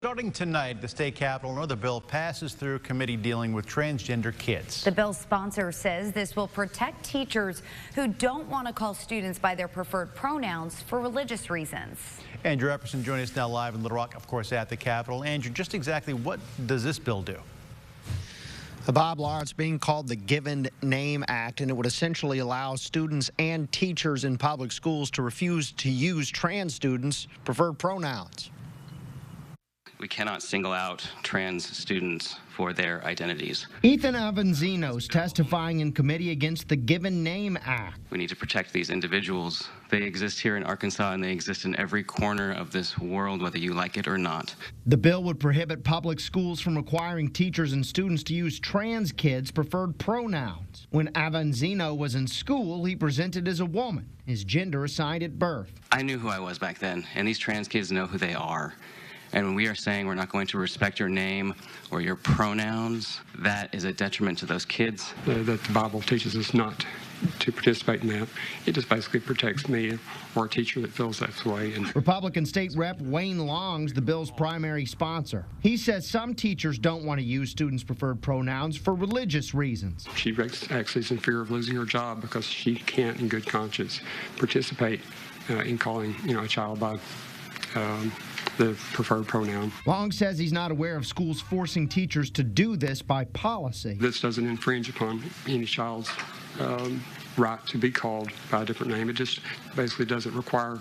Starting tonight, the state capitol, another bill passes through committee dealing with transgender kids. The bill's sponsor says this will protect teachers who don't want to call students by their preferred pronouns for religious reasons. Andrew Epperson joining us now live in Little Rock, of course, at the Capitol. Andrew, just exactly what does this bill do? Bob Law, it's being called the Given Name Act, and it would essentially allow students and teachers in public schools to refuse to use trans students' preferred pronouns. We cannot single out trans students for their identities. Ethan Avanzino's testifying in committee against the Given Name Act. We need to protect these individuals. They exist here in Arkansas, and they exist in every corner of this world, whether you like it or not. The bill would prohibit public schools from requiring teachers and students to use trans kids' preferred pronouns. When Avanzino was in school, he presented as a woman, his gender assigned at birth. I knew who I was back then, and these trans kids know who they are. And when we are saying we're not going to respect your name or your pronouns, that is a detriment to those kids. That the Bible teaches us not to participate in that. It just basically protects me or a teacher that feels that way. And Republican State Rep Wayne Long's the bill's primary sponsor. He says some teachers don't want to use students' preferred pronouns for religious reasons. she actually is in fear of losing her job because she can't, in good conscience, participate in calling a child by the preferred pronoun. Long says he's not aware of schools forcing teachers to do this by policy. This doesn't infringe upon any child's right to be called by a different name. It just basically doesn't require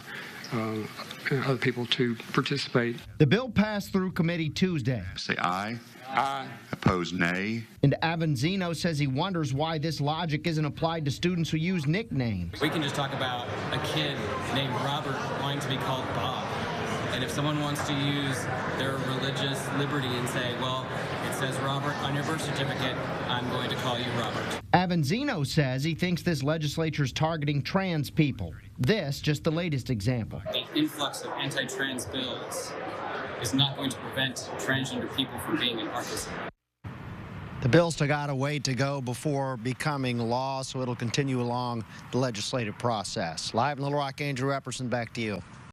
other people to participate. The bill passed through committee Tuesday. Say aye. Aye. Oppose nay. And Avanzino says he wonders why this logic isn't applied to students who use nicknames. We can just talk about a kid named Robert wanting to be called Bob. And if someone wants to use their religious liberty and say, well, it says Robert on your birth certificate, I'm going to call you Robert. Avanzino says he thinks this legislature is targeting trans people. This just the latest example. The influx of anti-trans bills is not going to prevent transgender people from being in Arkansas. The bill still got a way to go before becoming law, so it'll continue along the legislative process. Live in Little Rock, Andrew Epperson, back to you.